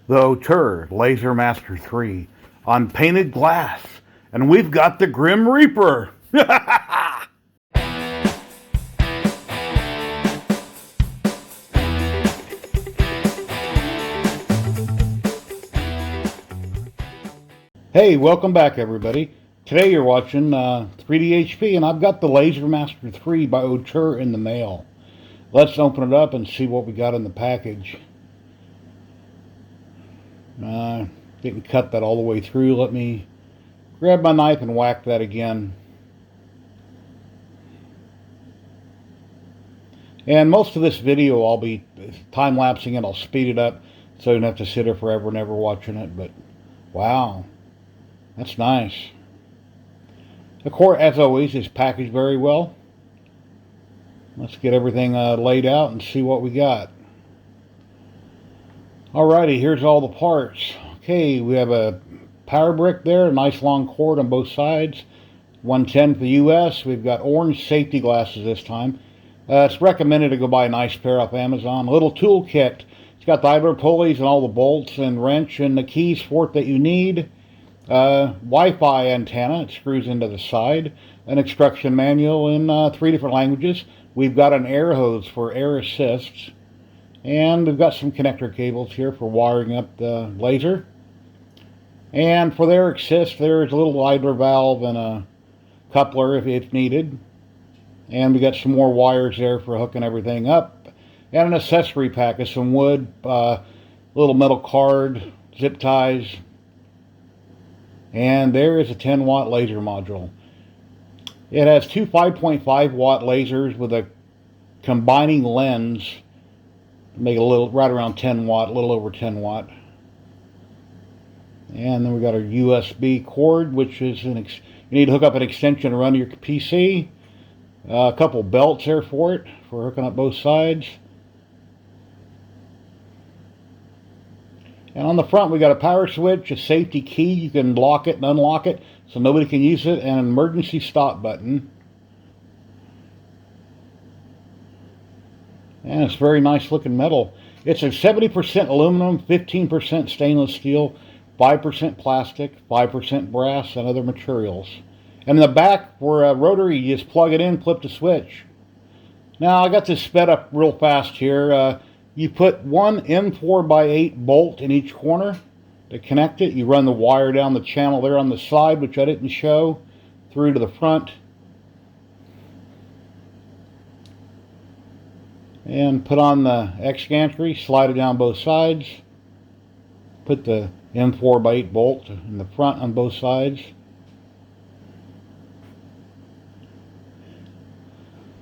the ORTUR Laser Master 3 on painted glass. And we've got the Grim Reaper. Hey, welcome back everybody. Today you're watching 3D HP, and I've got the Laser Master 3 by ORTUR in the mail. Let's open it up and see what we got in the package. Didn't cut that all the way through. Let me grab my knife and whack that again. And most of this video I'll be time-lapsing it. I'll speed it up so you don't have to sit there forever and ever watching it. But wow, that's nice. Of course, as always, it's packaged very well. Let's get everything laid out and see what we got. Alrighty, here's all the parts. Okay, we have a power brick there, a nice long cord on both sides. 110 for the US. We've got orange safety glasses this time. It's recommended to go buy a nice pair off Amazon. A little tool kit. It's got the idler pulleys and all the bolts and wrench and the keys for it that you need. Wi-Fi antenna. It screws into the side. An instruction manual in 3 different languages. We've got an air hose for air assists. And we've got some connector cables here for wiring up the laser. And for their assist, there's a little idler valve and a coupler if it's needed. And we got some more wires there for hooking everything up. And an accessory pack of some wood, little metal card, zip ties. And there is a 10-watt laser module. It has two 5.5 watt lasers with a combining lens. Make it a little, right around 10 watt, a little over 10 watt. And then we got our USB cord, which is you need to hook up an extension to run your PC. A couple belts there for it, for hooking up both sides. And on the front we got a power switch, a safety key. You can lock it and unlock it so nobody can use it, and an emergency stop button. And it's very nice looking metal. It's a 70% aluminum, 15% stainless steel, 5% plastic, 5% brass, and other materials. And in the back, for a rotary, you just plug it in, flip the switch. Now, I got this sped up real fast here. You put one M4x8 bolt in each corner to connect it. You run the wire down the channel there on the side, which I didn't show, through to the front. And put on the X gantry, slide it down both sides. Put the M4x8 bolt in the front on both sides.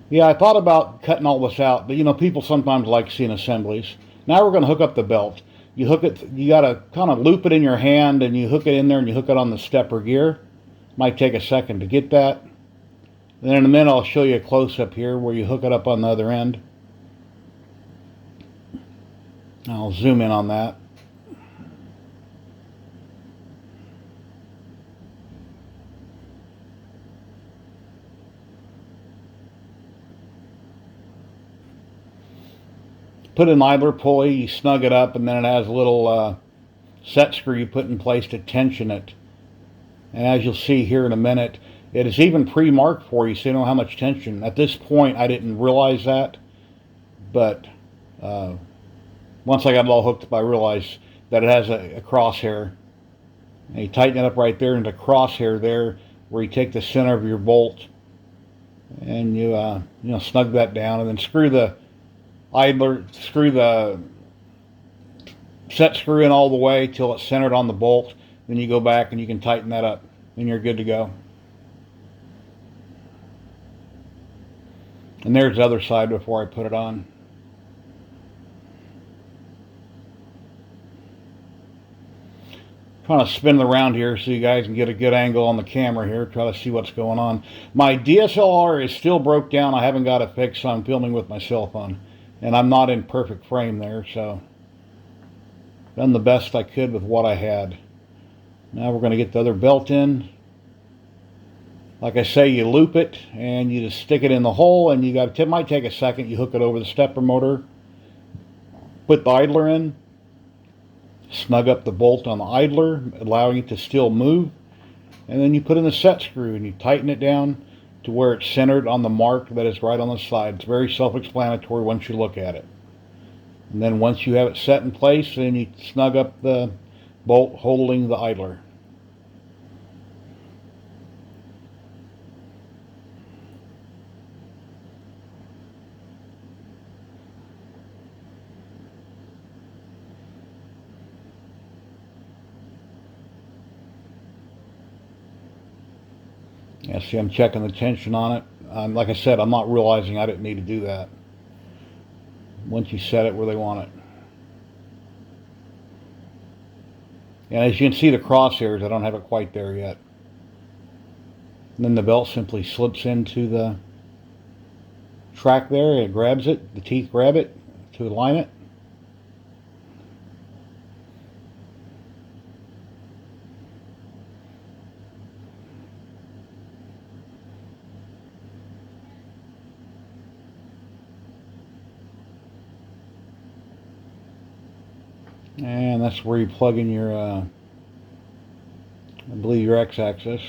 Yeah, I thought about cutting all this out, but you know, people sometimes like seeing assemblies. Now we're going to hook up the belt. You hook it, you got to kind of loop it in your hand, and you hook it in there and you hook it on the stepper gear. Might take a second to get that. And then in a minute I'll show you a close-up here where you hook it up on the other end. I'll zoom in on that. Put an idler pulley, you snug it up, and then it has a little set screw you put in place to tension it. And as you'll see here in a minute, it is even pre-marked for you so you know how much tension. At this point I didn't realize that, but once I got it all hooked up, I realized that it has a crosshair. And you tighten it up right there into crosshair there, where you take the center of your bolt, and you snug that down, and then screw the set screw in all the way till it's centered on the bolt. Then you go back and you can tighten that up, and you're good to go. And there's the other side before I put it on. Trying to spin it around here so you guys can get a good angle on the camera here. Try to see what's going on. My DSLR is still broke down. I haven't got it fixed, so I'm filming with my cell phone. And I'm not in perfect frame there, so done the best I could with what I had. Now we're going to get the other belt in. Like I say, you loop it and you just stick it in the hole, and it might take a second. You hook it over the stepper motor, put the idler in, Snug up the bolt on the idler, allowing it to still move. And then you put in the set screw and you tighten it down to where it's centered on the mark that is right on the side. It's very self-explanatory once you look at it. And then once you have it set in place, then you snug up the bolt holding the idler. Yeah, see, I'm checking the tension on it. Like I said, I'm not realizing I didn't need to do that. Once you set it where they want it. And as you can see the crosshairs, I don't have it quite there yet. And then the belt simply slips into the track there. It grabs it. The teeth grab it to align it. And that's where you plug in your, I believe, your X-axis.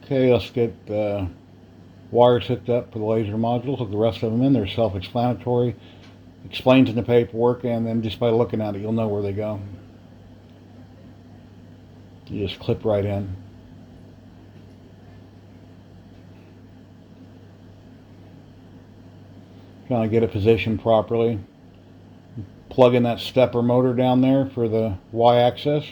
Okay, let's get the wires hooked up for the laser modules. Hook the rest of them in. They're self-explanatory. Explains in the paperwork, and then just by looking at it, you'll know where they go. You just clip right in. Trying to get it positioned properly. Plug in that stepper motor down there for the Y-axis.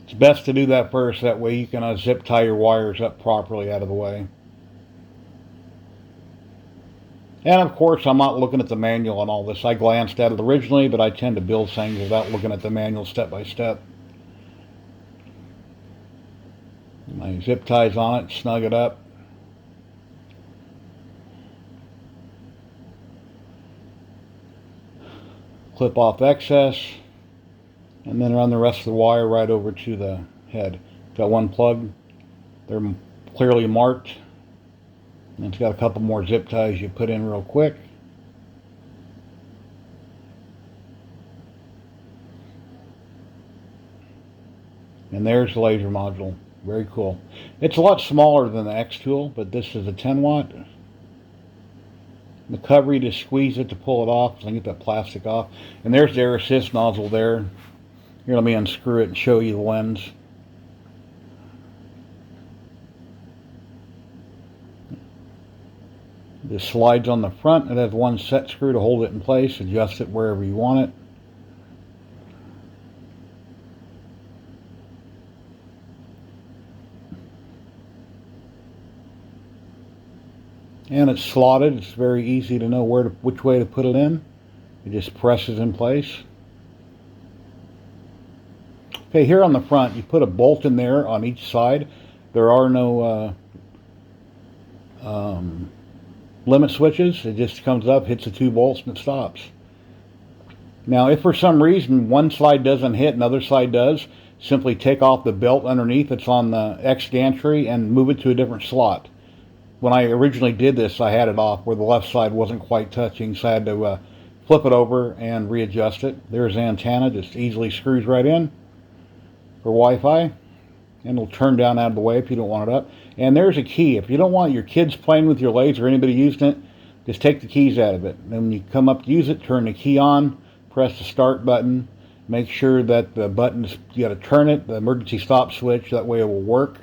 It's best to do that first, that way you can zip tie your wires up properly out of the way. And of course, I'm not looking at the manual on all this. I glanced at it originally, but I tend to build things without looking at the manual step by step. My zip ties on it, snug it up. Clip off excess, and then run the rest of the wire right over to the head. Got one plug. They're clearly marked. And it's got a couple more zip ties you put in real quick. And there's the laser module. Very cool. It's a lot smaller than the X tool, but this is a 10 watt. The cover, you just squeeze it to pull it off. So I can get that plastic off. And there's the air assist nozzle there. Here, let me unscrew it and show you the lens. This slides on the front. It has one set screw to hold it in place. Adjust it wherever you want it. And it's slotted. It's very easy to know which way to put it in. It just presses in place. Okay, here on the front, you put a bolt in there on each side. There are no limit switches. It just comes up, hits the two bolts, and it stops. Now, if for some reason one side doesn't hit and the other side does, simply take off the belt underneath that's on the X gantry and move it to a different slot. When I originally did this, I had it off where the left side wasn't quite touching, so I had to flip it over and readjust it. There's the antenna, just easily screws right in for Wi-Fi, and it'll turn down out of the way if you don't want it up. And there's a key. If you don't want your kids playing with your laser or anybody using it, just take the keys out of it. And then when you come up to use it, turn the key on, press the start button, make sure that the buttons, you got to turn it, the emergency stop switch, that way it will work.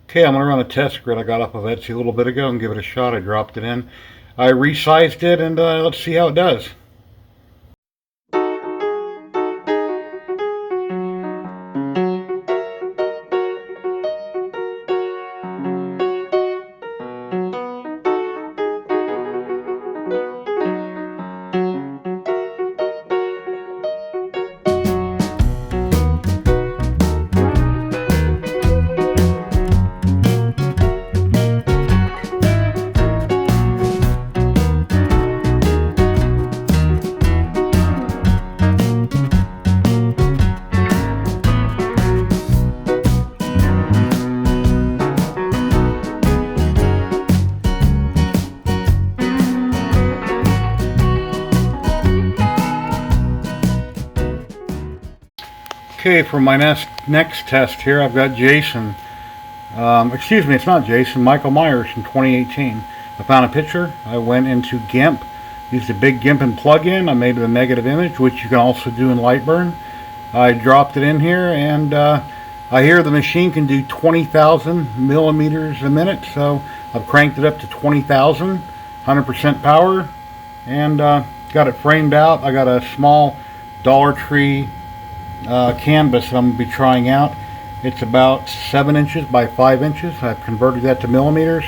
Okay, I'm going to run a test grid I got off of Etsy a little bit ago and give it a shot. I dropped it in. I resized it, and let's see how it does. Okay, for my next test here, I've got Jason. Excuse me, it's not Jason, Michael Myers from 2018. I found a picture. I went into GIMP, used a big GIMP and plugin. I made it a negative image, which you can also do in Lightburn. I dropped it in here, and I hear the machine can do 20,000 millimeters a minute, so I've cranked it up to 20,000, 100% power, and got it framed out. I got a small Dollar Tree canvas that I'm going to be trying out. It's about 7 inches by 5 inches. I've converted that to millimeters.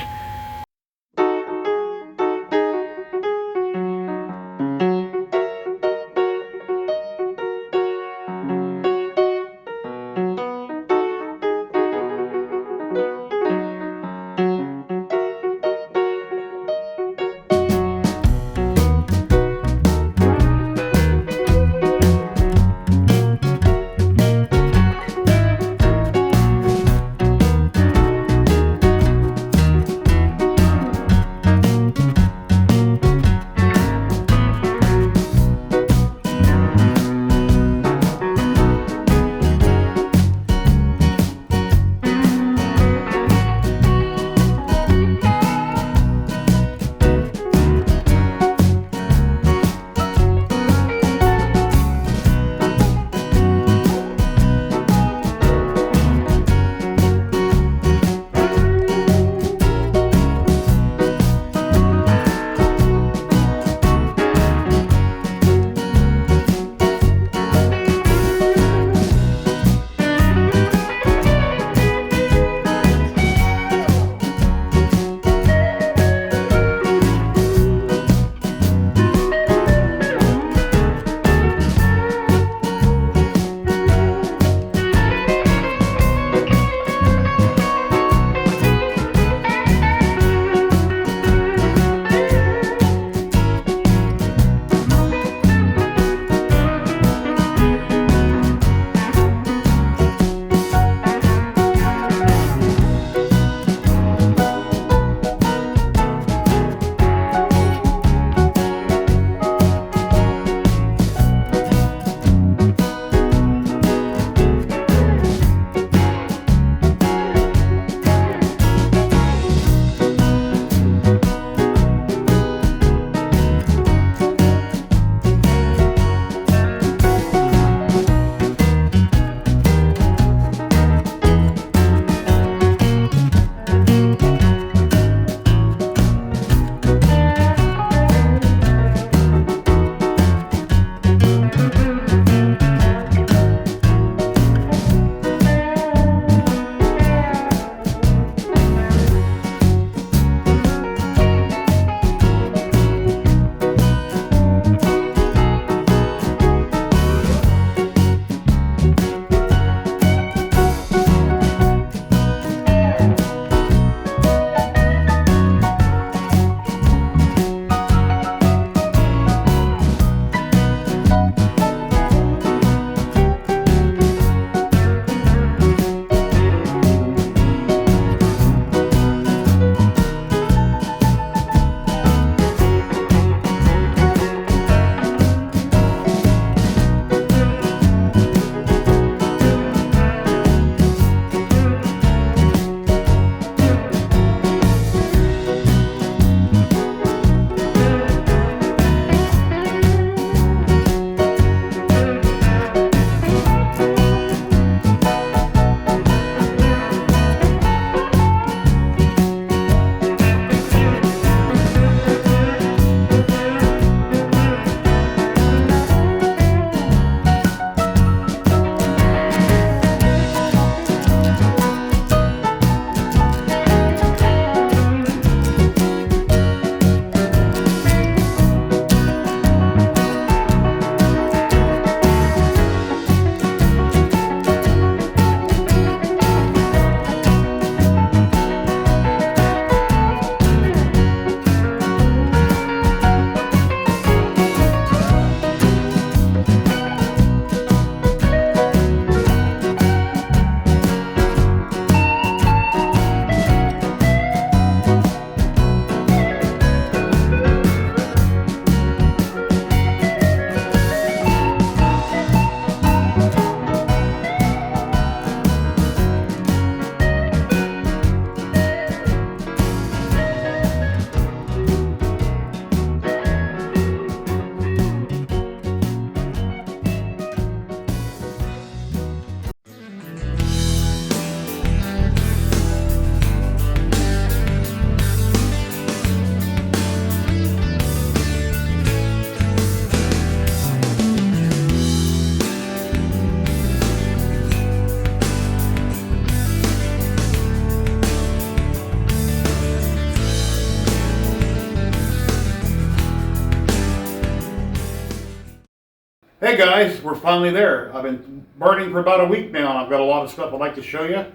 Okay guys, we're finally there. I've been burning for about a week now, and I've got a lot of stuff I'd like to show you.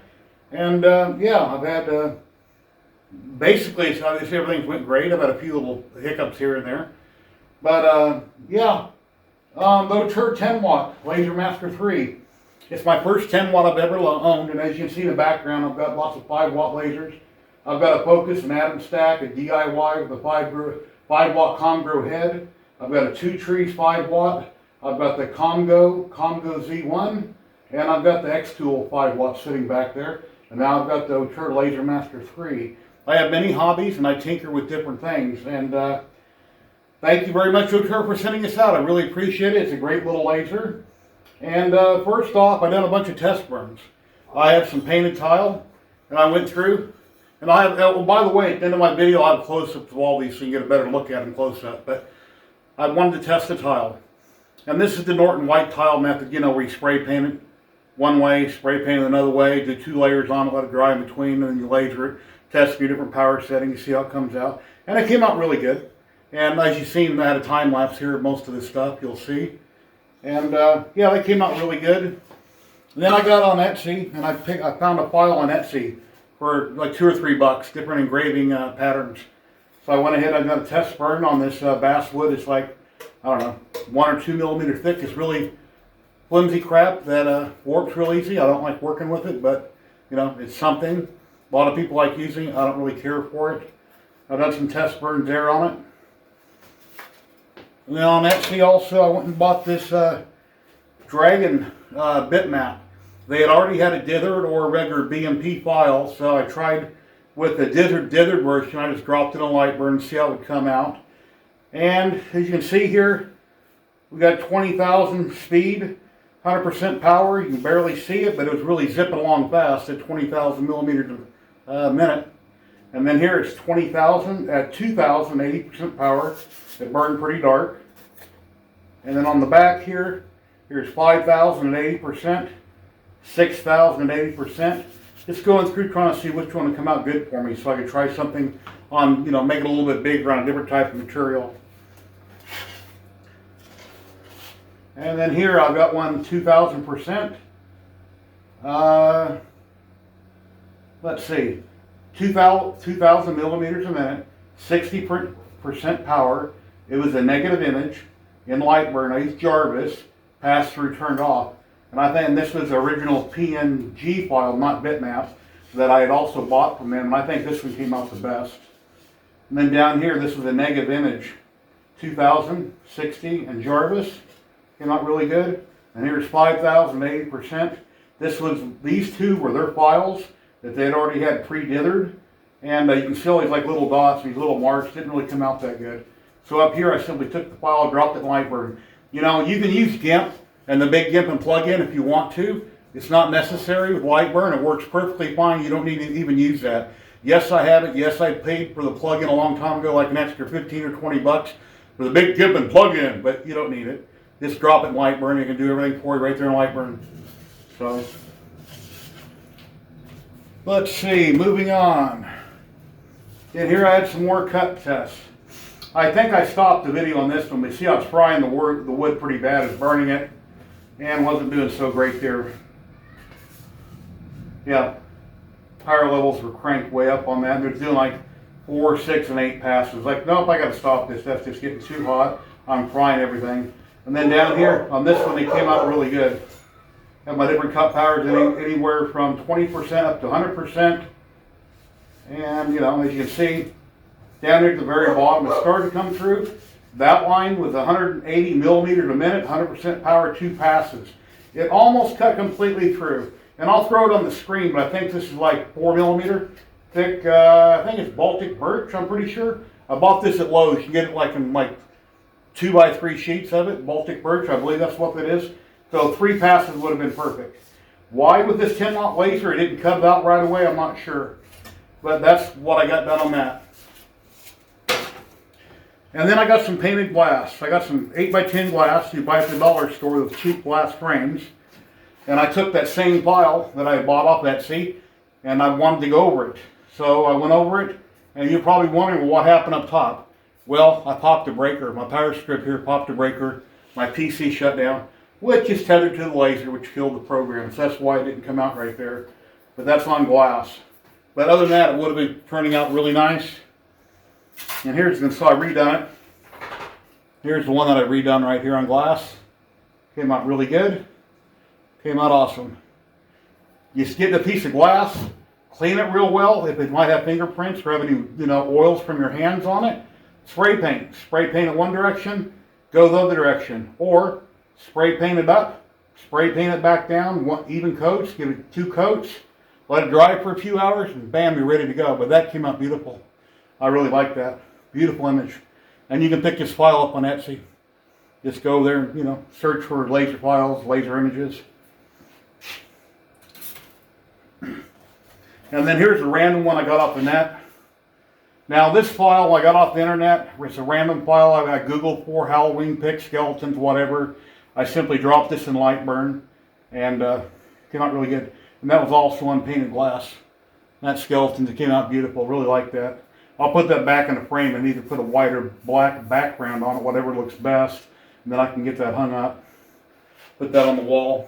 And yeah, I've had, basically, obviously everything's went great. I've had a few little hiccups here and there. But yeah, ORTUR 10 watt Laser Master 3. It's my first 10 watt I've ever owned, and as you can see in the background, I've got lots of 5 watt lasers. I've got a focus, an atom stack, a DIY with a 5 watt Comgo head. I've got a 2 trees 5 watt. I've got the Comgo Z1, and I've got the X-Tool 5 watt sitting back there. And now I've got the ORTUR Laser Master 3. I have many hobbies, and I tinker with different things. And thank you very much, ORTUR, for sending this out. I really appreciate it. It's a great little laser. And first off, I done a bunch of test burns. I have some painted tile, and I went through. And I have, oh, by the way, at the end of my video, I have close-ups of all these so you can get a better look at them close-up. But I wanted to test the tile. And this is the Norton white tile method, you know, where you spray paint it one way, spray paint it another way, do 2 layers on it, let it dry in between, and then you laser it, test your different power settings, see how it comes out. And it came out really good. And as you've seen, I had a time lapse here of most of this stuff, you'll see. And yeah, they came out really good. And then I got on Etsy, and I found a file on Etsy for like $2 or $3, different engraving patterns. So I went ahead, I got a test burn on this basswood. It's like, I don't know, 1 or 2 millimeter thick. It's really flimsy crap that warps real easy. I don't like working with it, but you know, it's something. A lot of people like using it. I don't really care for it. I've done some test burns there on it. And then on Etsy also, I went and bought this Dragon Bitmap. They had already had a dithered or a regular BMP file, so I tried with the dithered version. I just dropped it on Lightburn to see how it would come out. And as you can see here, we got 20,000 speed, 100% power. You can barely see it, but it was really zipping along fast at 20,000 millimeters a minute. And then here it's 20,000 at 2,000, 80% power. It burned pretty dark. And then on the back here, here's 5,000 at 80%, 6,000 at 80%. Just going through trying to see which one would come out good for me so I could try something on, you know, make it a little bit bigger on a different type of material. And then here I've got one 2,000%. Let's see, 2,000 millimeters a minute, 60% power. It was a negative image in Lightburn. I used Jarvis, pass through, turned off. And I think this was the original PNG file, not bitmap, that I had also bought from them. And I think this one came out the best. And then down here, this was a negative image, 2,000, 60, and Jarvis. Came out really good. And here's 5,000, 80%. These two were their files that they had already had pre-dithered. And you can see all these like little dots, these little marks, didn't really come out that good. So up here, I simply took the file, dropped it in Lightburn. You know, you can use GIMP and the big GIMP and plug-in if you want to. It's not necessary with Lightburn. It works perfectly fine. You don't need to even use that. Yes, I have it. Yes, I paid for the plug-in a long time ago, like an extra 15 or 20 bucks for the big GIMP and plug-in, but you don't need it. Just drop it in Lightburn. You can do everything for you right there in Lightburn. So, let's see, moving on. And here I had some more cut tests. I think I stopped the video on this one. We see I was frying the wood pretty bad. It's burning it and wasn't doing so great there. Yeah, power levels were cranked way up on that. And they're doing like 4, 6, and 8 passes. Like, nope, I got to stop this. That's just getting too hot. I'm frying everything. And then down here on this one, they came out really good. Have my different cut powers anywhere from 20% up to 100%. And you know, as you can see, down here at the very bottom, it started to come through. That line was 180 millimeters a minute, 100% power, 2 passes. It almost cut completely through. And I'll throw it on the screen, but I think this is like 4 millimeter thick. I think it's Baltic birch, I'm pretty sure. I bought this at Lowe's. You can get it like in like 2x3 sheets of it, Baltic birch. I believe that's what that is. So 3 passes would have been perfect. Why with this 10 watt laser it didn't cut it out right away, I'm not sure. But that's what I got done on that. And then I got some painted glass. I got some 8x10 glass you buy at the dollar store with cheap glass frames. And I took that same file that I bought off Etsy, and I wanted to go over it. So I went over it, and you're probably wondering, well, what happened up top? Well, I popped a breaker. My power strip here popped a breaker. my PC shut down, which is tethered to the laser, which killed the program. So that's why it didn't come out right there. But that's on glass. But other than that, it would have been turning out really nice. And here's, so I redone it. Here's the one that I redone right here on glass. Came out really good. Came out awesome. You just get a piece of glass, clean it real well. If it might have fingerprints or have any, oils from your hands on it, spray paint. Spray paint it one direction, go the other direction. Or spray paint it up, spray paint it back down, even coats, give it 2 coats, let it dry for a few hours, and bam, you're ready to go. But that came out beautiful. I really like that. Beautiful image. And you can pick this file up on Etsy. Just go there and, search for laser files, laser images. And then here's a random one I got off the net. Now this file I got off the internet. It's a random file I Googled for, Halloween pics, skeletons, whatever. I simply dropped this in Lightburn and came out really good. And that was also on painted glass. That skeleton, it came out beautiful. Really like that. I'll put that back in the frame and either put a white or black background on it, whatever looks best. And then I can get that hung up. Put that on the wall.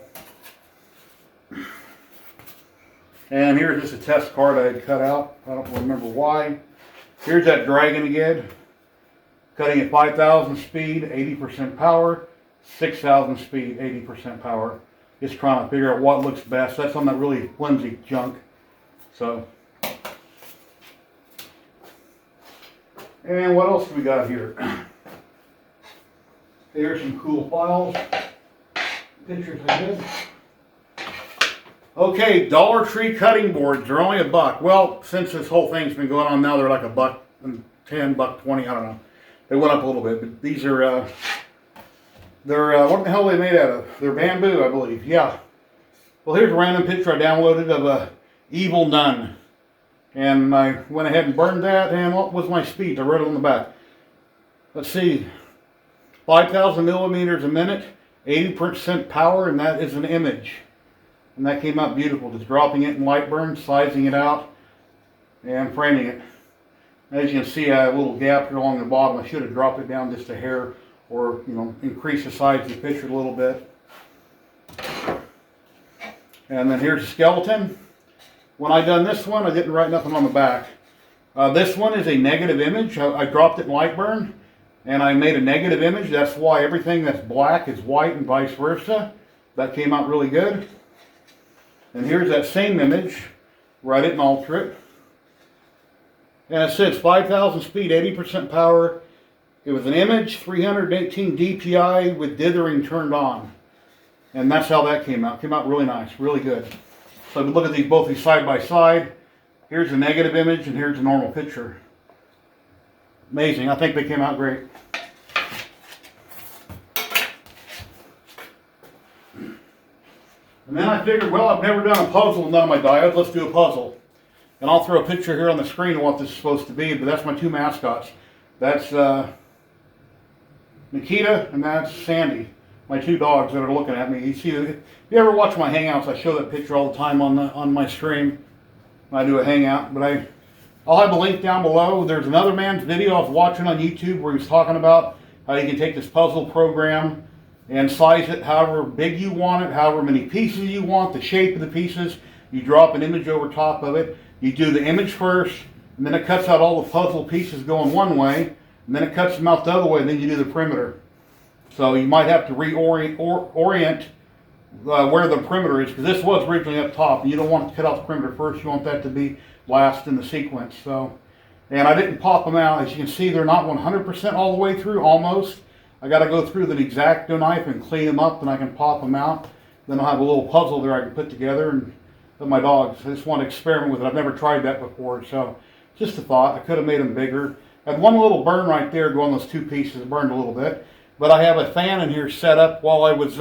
And here's just a test card I had cut out. I don't remember why. Here's that dragon again. Cutting at 5,000 speed, 80% power. 6,000 speed, 80% power. Just trying to figure out what looks best. That's on that really flimsy junk. So. And what else do we got here? Here's some cool files. Pictures I did. Okay, Dollar Tree cutting boards. They're only $1. Well, since this whole thing's been going on now, they're like $1.10, $1.20. I don't know. They went up a little bit, but these are they're what the hell are they made out of? They're bamboo, I believe. Yeah. Well, here's a random picture I downloaded of a evil nun, and I went ahead and burned that. And what was my speed? I wrote it on the back. Let's see, 5,000 millimeters a minute, 80% power, and that is an image. And that came out beautiful, just dropping it in Lightburn, sizing it out, and framing it. As you can see, I have a little gap here along the bottom. I should have dropped it down just a hair, or increase the size of the picture a little bit. And then here's the skeleton. When I done this one, I didn't write nothing on the back. This one is a negative image. I dropped it in Lightburn, and I made a negative image. That's why everything that's black is white and vice versa. That came out really good. And here's that same image where I didn't alter it. And it says 5,000 speed, 80% power. It was an image, 318 DPI with dithering turned on. And that's how that came out. Came out really nice, really good. So if you look at both these side by side, here's a negative image and here's a normal picture. Amazing. I think they came out great. And then I figured, well, I've never done a puzzle with none of my diodes. Let's do a puzzle. And I'll throw a picture here on the screen of what this is supposed to be, but that's my 2 mascots. That's Nikita and that's Sandy, my 2 dogs that are looking at me. You see, if you ever watch my hangouts, I show that picture all the time on my stream. I do a hangout, but I'll have a link down below. There's another man's video I was watching on YouTube where he was talking about how you can take this puzzle program and size it however big you want it, however many pieces you want, the shape of the pieces. You drop an image over top of it. You do the image first, and then it cuts out all the puzzle pieces going one way, and then it cuts them out the other way, and then you do the perimeter. So you might have to orient where the perimeter is, because this was originally up top, and you don't want to cut out the perimeter first. You want that to be last in the sequence. So, and I didn't pop them out. As you can see, they're not 100% all the way through, almost. I got to go through with an X-Acto knife and clean them up, and I can pop them out. Then I'll have a little puzzle there I can put together and of my dogs. I just want to experiment with it. I've never tried that before, so just a thought. I could have made them bigger. I had one little burn right there going those 2 pieces. It burned a little bit. But I have a fan in here set up while I was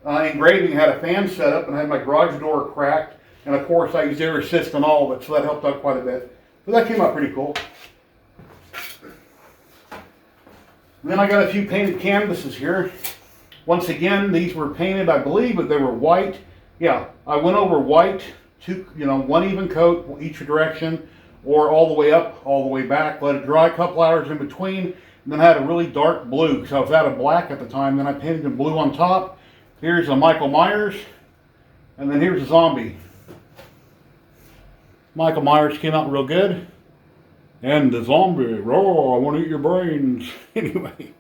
engraving. I had a fan set up and I had my garage door cracked. And of course I used air assist on all of it, so that helped out quite a bit. But that came out pretty cool. And then I got a few painted canvases here. Once again, these were painted, I believe, but they were white. Yeah, I went over white, 1 even coat each direction, or all the way up, all the way back. Let it dry a couple hours in between. And then I had a really dark blue because I was out of black at the time. Then I painted in blue on top. Here's a Michael Myers. And then here's a zombie. Michael Myers came out real good. And the zombie, oh, I want to eat your brains. Anyway.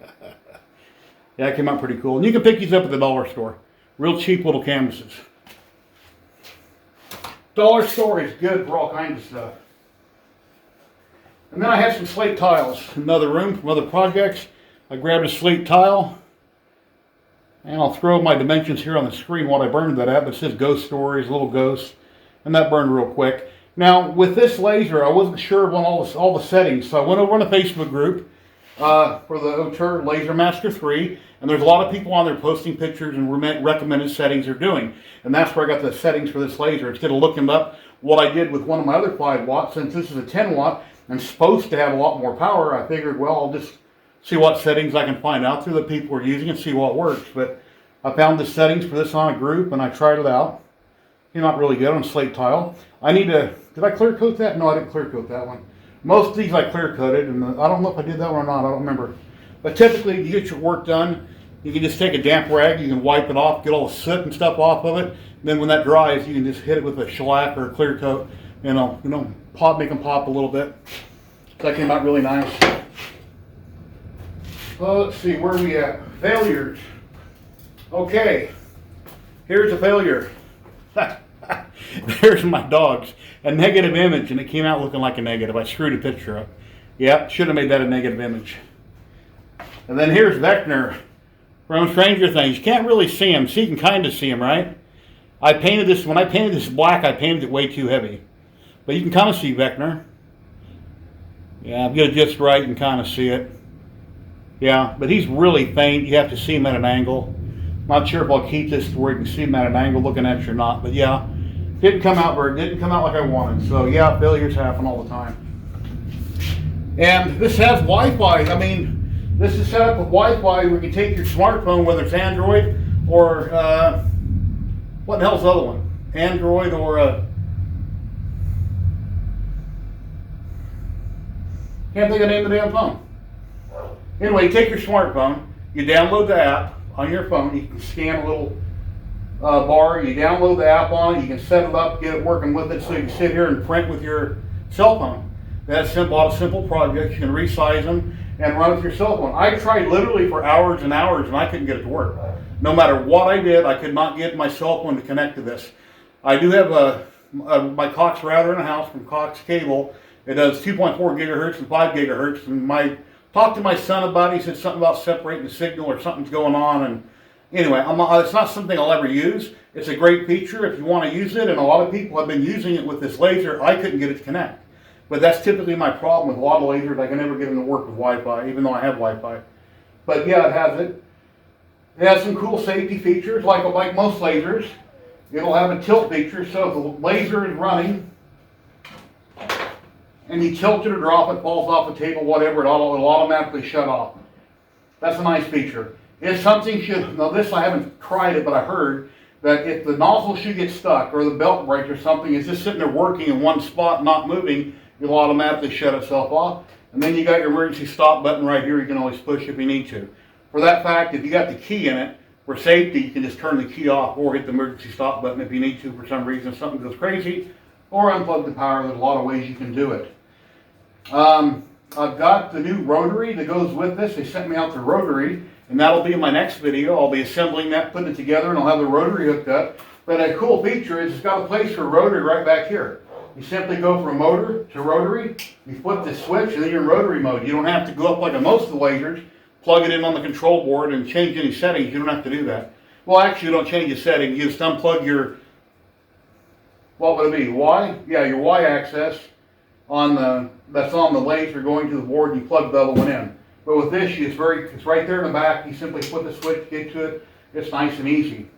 Yeah, it came out pretty cool. And you can pick these up at the dollar store. Real cheap little canvases. Dollar store is good for all kinds of stuff. And then I had some slate tiles. Another room from other projects. I grabbed a slate tile. And I'll throw my dimensions here on the screen while I burned that at. But it says ghost stories, little ghosts. And that burned real quick. Now, with this laser, I wasn't sure of all the settings. So I went over on a Facebook group for the ORTUR Laser Master 3. And there's a lot of people on there posting pictures and recommended settings they're doing. And that's where I got the settings for this laser. Instead of looking up what I did with one of my other 5 watts, since this is a 10 watt and supposed to have a lot more power, I figured, well, I'll just see what settings I can find out through the people are using and see what works. But I found the settings for this on a group and I tried it out. Came out really good on slate tile. I need to, did I clear coat that? No, I didn't clear coat that one. Most of these I clear coated, and I don't know if I did that one or not, I don't remember. But typically, you get your work done, you can just take a damp rag, you can wipe it off, get all the soot and stuff off of it. And then when that dries, you can just hit it with a shellac or a clear coat, make them pop a little bit. So that came out really nice. Well, let's see, where are we at? Failures. Okay, here's a failure. There's my dogs. A negative image, and it came out looking like a negative. I screwed a picture up. Yep, should have made that a negative image. And then here's Beckner from Stranger Things. You can't really see him. So you can kind of see him, right? I painted this, when I painted this black, I painted it way too heavy. But you can kind of see Beckner. Yeah, I've got it just right and kind of see it. Yeah, but he's really faint. You have to see him at an angle. Not sure if I'll keep this to where you can see him at an angle looking at you or not. But yeah, didn't come out like I wanted. So yeah, failures happen all the time. And this has Wi-Fi. I mean, this is set up with Wi-Fi. We can take your smartphone, whether it's Android or what the hell's the other one? Android or can't think of the name of the damn phone. Anyway, you take your smartphone, you download the app on your phone. You can scan a little bar. You download the app on it. You can set it up, get it working with it, so you can sit here and print with your cell phone. That's a lot of simple projects. You can resize them and run with your cell phone. I tried literally for hours and hours, and I couldn't get it to work. No matter what I did, I could not get my cell phone to connect to this. I do have my Cox router in the house from Cox Cable. It does 2.4 gigahertz and 5 gigahertz. And talked to my son about it. He said something about separating the signal or something's going on. And anyway, it's not something I'll ever use. It's a great feature if you want to use it. And a lot of people have been using it with this laser. I couldn't get it to connect. But that's typically my problem with a lot of lasers. I can never get them to work with Wi-Fi, even though I have Wi-Fi. But yeah, it has it. It has some cool safety features, like most lasers. It'll have a tilt feature, so if the laser is running and you tilt it or drop it, falls off the table, whatever, it'll automatically shut off. That's a nice feature. If something now this I haven't tried it, but I heard that if the nozzle should get stuck or the belt breaks or something, it's just sitting there working in one spot, not moving, it'll automatically shut itself off. And then you got your emergency stop button right here. You can always push if you need to. For that fact, if you got the key in it, for safety, you can just turn the key off or hit the emergency stop button if you need to for some reason, if something goes crazy, or unplug the power. There's a lot of ways you can do it. I've got the new rotary that goes with this. They sent me out the rotary, and that'll be in my next video. I'll be assembling that, putting it together, and I'll have the rotary hooked up. But a cool feature is it's got a place for rotary right back here. You simply go from motor to rotary, you flip the switch, and then you're in rotary mode. You don't have to go up like on most of the lasers, plug it in on the control board and change any settings. You don't have to do that. Well, actually, you don't change the setting. You just unplug your, what would it be, Y? Yeah, your Y axis that's on the laser going to the board, and you plug the other one in. But with this, it's right there in the back. You simply flip the switch, get to it. It's nice and easy.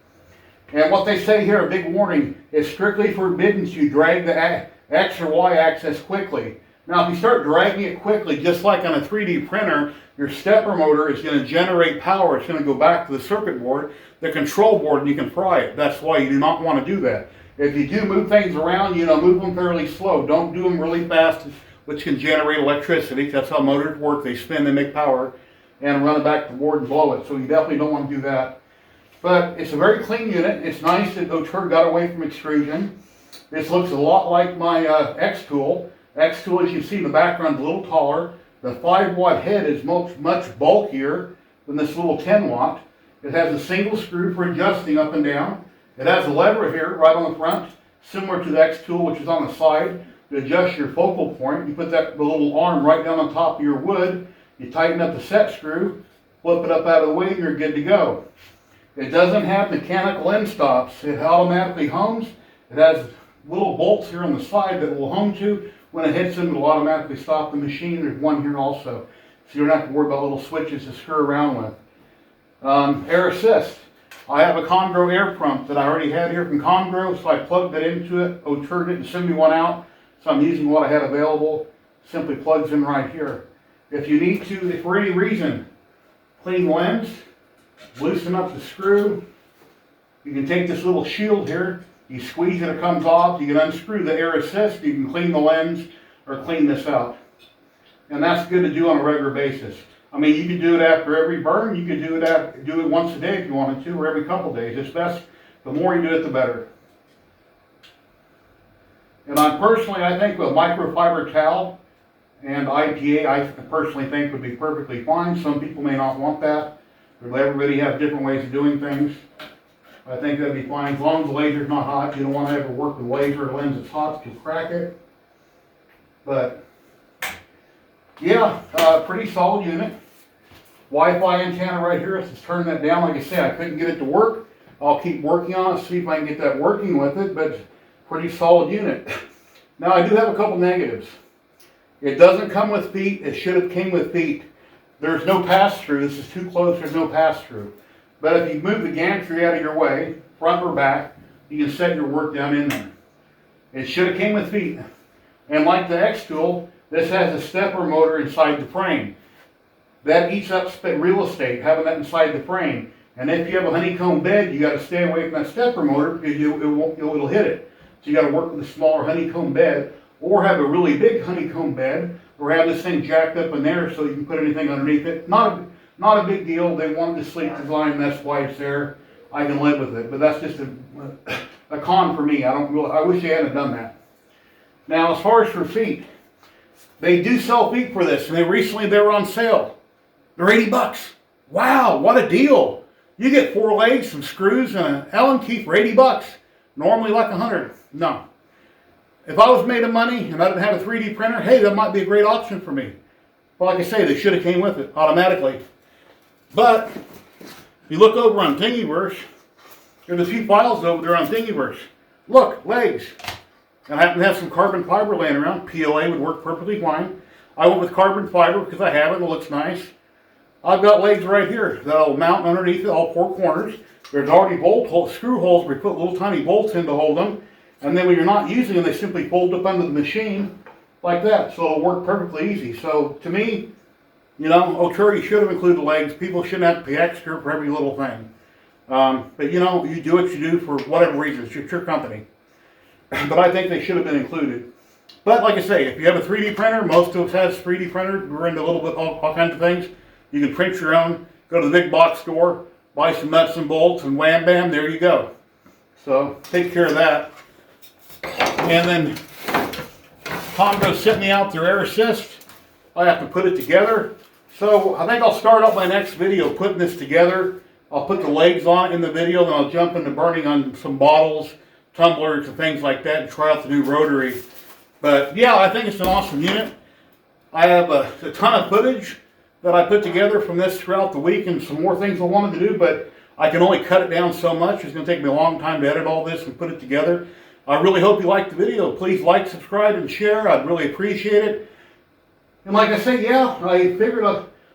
And what they say here, a big warning, is strictly forbidden to drag the X or Y axis quickly. Now, if you start dragging it quickly, just like on a 3D printer, your stepper motor is going to generate power. It's going to go back to the circuit board, the control board, and you can fry it. That's why you do not want to do that. If you do move things around, move them fairly slow. Don't do them really fast which can generate electricity. That's how motors work. They spin, they make power, and run it back to the board and blow it. So you definitely don't want to do that. But it's a very clean unit. It's nice that ORTUR got away from extrusion. This looks a lot like my X-Tool. X-Tool, as you see in the background, is a little taller. The 5-watt head is much bulkier than this little 10-watt. It has a single screw for adjusting up and down. It has a lever here right on the front, similar to the X-Tool, which is on the side, to adjust your focal point. You put the little arm right down on top of your wood. You tighten up the set screw, flip it up out of the way, and you're good to go. It doesn't have mechanical end stops. It automatically homes. It has little bolts here on the side that will home to. When it hits them, it'll automatically stop the machine. There's one here also. So you don't have to worry about little switches to screw around with. Air assist. I have a Congrow air pump that I already had here from Congrow, so I plugged it into it, ORTUR'd it, and sent me one out. So I'm using what I had available. Simply plugs in right here. If you need to, if for any reason, clean lens, loosen up the screw, you can take this little shield here, you squeeze it, it comes off, you can unscrew the air assist, you can clean the lens or clean this out. And that's good to do on a regular basis. I mean, you can do it after every burn, you can do it once a day if you wanted to, or every couple days. It's best, the more you do it, the better. And I think with microfiber towel and IPA, I personally think would be perfectly fine. Some people may not want that. Everybody has different ways of doing things. I think that'd be fine, as long as the laser's not hot. You don't want to ever work with laser or lens that's hot to crack it. But, yeah, pretty solid unit. Wi-Fi antenna right here. Let's just turn that down. Like I said, I couldn't get it to work. I'll keep working on it, see if I can get that working with it, but pretty solid unit. Now, I do have a couple negatives. It doesn't come with feet. It should have came with feet. There's no pass-through. This is too close. There's no pass-through. But if you move the gantry out of your way, front or back, you can set your work down in there. It should have came with feet. And like the X-Tool, this has a stepper motor inside the frame. That eats up real estate, having that inside the frame. And if you have a honeycomb bed, you got to stay away from that stepper motor because it'll hit it. So you got to work with a smaller honeycomb bed, or have a really big honeycomb bed, or have this thing jacked up in there so you can put anything underneath it. Not a big deal. They wanted the Slate design, that's why it's there. I can live with it, but that's just a con for me. I wish they hadn't done that. Now, as far as for feet, they do sell feet for this, and they were on sale. They're 80 bucks. Wow, what a deal! You get 4 legs, some screws, and an Allen key for 80 bucks. Normally like 100. No. If I was made of money and I didn't have a 3D printer, hey, that might be a great option for me. But like I say, they should have came with it automatically. But if you look over on Thingiverse, there's a few files over there on Thingiverse. Look, legs. And I happen to have some carbon fiber laying around. PLA would work perfectly fine. I went with carbon fiber because I have it. It looks nice. I've got legs right here that'll mount underneath it, all 4 corners. There's already screw holes where you put little tiny bolts in to hold them. And then when you're not using them, they simply fold up under the machine like that. So it'll work perfectly easy. So to me, you know, ORTUR, you should have included legs. People shouldn't have to pay extra for every little thing. But you know, you do what you do for whatever reason. It's your company. But I think they should have been included. But like I say, if you have a 3D printer, most of us has 3D printer. We're into a little bit all kinds of things. You can print your own. Go to the big box store, buy some nuts and bolts, and wham bam, there you go. So take care of that. And then Congrow sent me out their air assist. I have to put it together. So I think I'll start out my next video putting this together. I'll put the legs on it in the video, then I'll jump into burning on some bottles, tumblers, and things like that, and try out the new rotary. But yeah, I think it's an awesome unit. I have a ton of footage that I put together from this throughout the week, and some more things I wanted to do, but I can only cut it down so much. It's going to take me a long time to edit all this and put it together. I really hope you liked the video. Please like, subscribe, and share. I'd really appreciate it. And like I said, yeah, I figured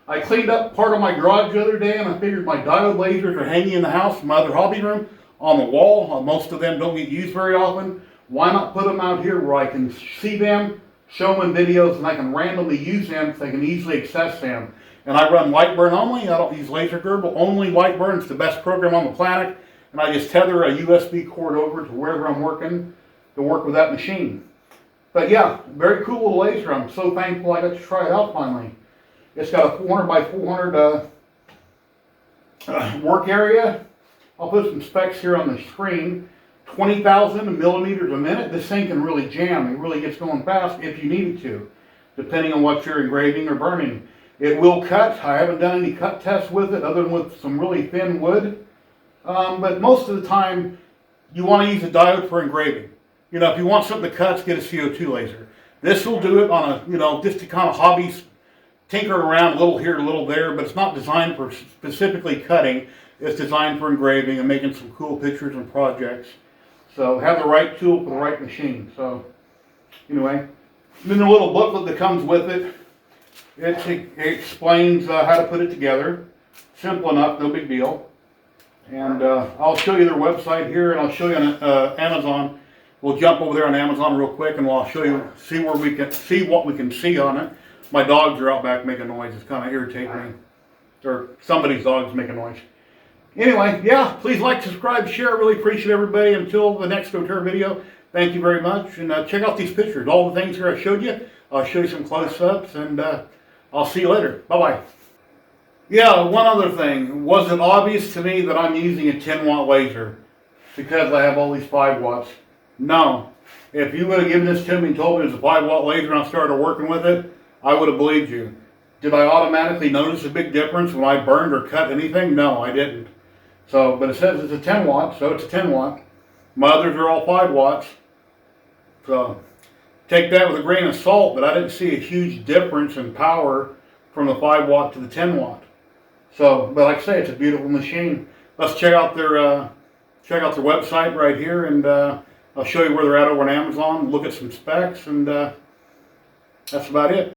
I cleaned up part of my garage the other day, and I figured my diode lasers are hanging in the house in my other hobby room on the wall. Most of them don't get used very often. Why not put them out here where I can see them, show them in videos, and I can randomly use them so I can easily access them. And I run Lightburn only. I don't use laser Gerbil. Only Lightburn. It's the best program on the planet. And I just tether a USB cord over to wherever I'm working to work with that machine. But yeah, very cool little laser. I'm so thankful I got to try it out finally. It's got a 400 by 400 work area. I'll put some specs here on the screen. 20,000 millimeters a minute. This thing can really jam. It really gets going fast if you need it to, depending on what you're engraving or burning. It will cut. I haven't done any cut tests with it other than with some really thin wood. But most of the time, you want to use a diode for engraving. You know, if you want something that cuts, get a CO2 laser. This will do it on a, you know, just to kind of hobbies, tinkering around a little here, a little there, but it's not designed for specifically cutting. It's designed for engraving and making some cool pictures and projects. So have the right tool for the right machine. So anyway, then the little booklet that comes with it, it explains how to put it together. Simple enough, no big deal. And I'll show you their website here, and I'll show you on Amazon. We'll jump over there on Amazon real quick, and I'll show you, see what we can see on it. My dogs are out back making noise. It's kind of irritating me. Or somebody's dog's making noise. Anyway, yeah, please like, subscribe, share. I really appreciate everybody. Until the next ORTUR video, thank you very much. And check out these pictures. All the things here I showed you. I'll show you some close-ups, and I'll see you later. Bye-bye. Yeah, one other thing. Was it obvious to me that I'm using a 10-watt laser because I have all these 5 watts? No. If you would have given this to me and told me it was a 5-watt laser and I started working with it, I would have believed you. Did I automatically notice a big difference when I burned or cut anything? No, I didn't. So, but it says it's a 10 watt, so it's a 10 watt. My others are all 5 watts. So, take that with a grain of salt, but I didn't see a huge difference in power from the 5 watt to the 10 watt. So, but like I say, it's a beautiful machine. Let's check out their website right here, and I'll show you where they're at over on Amazon. Look at some specs, and that's about it.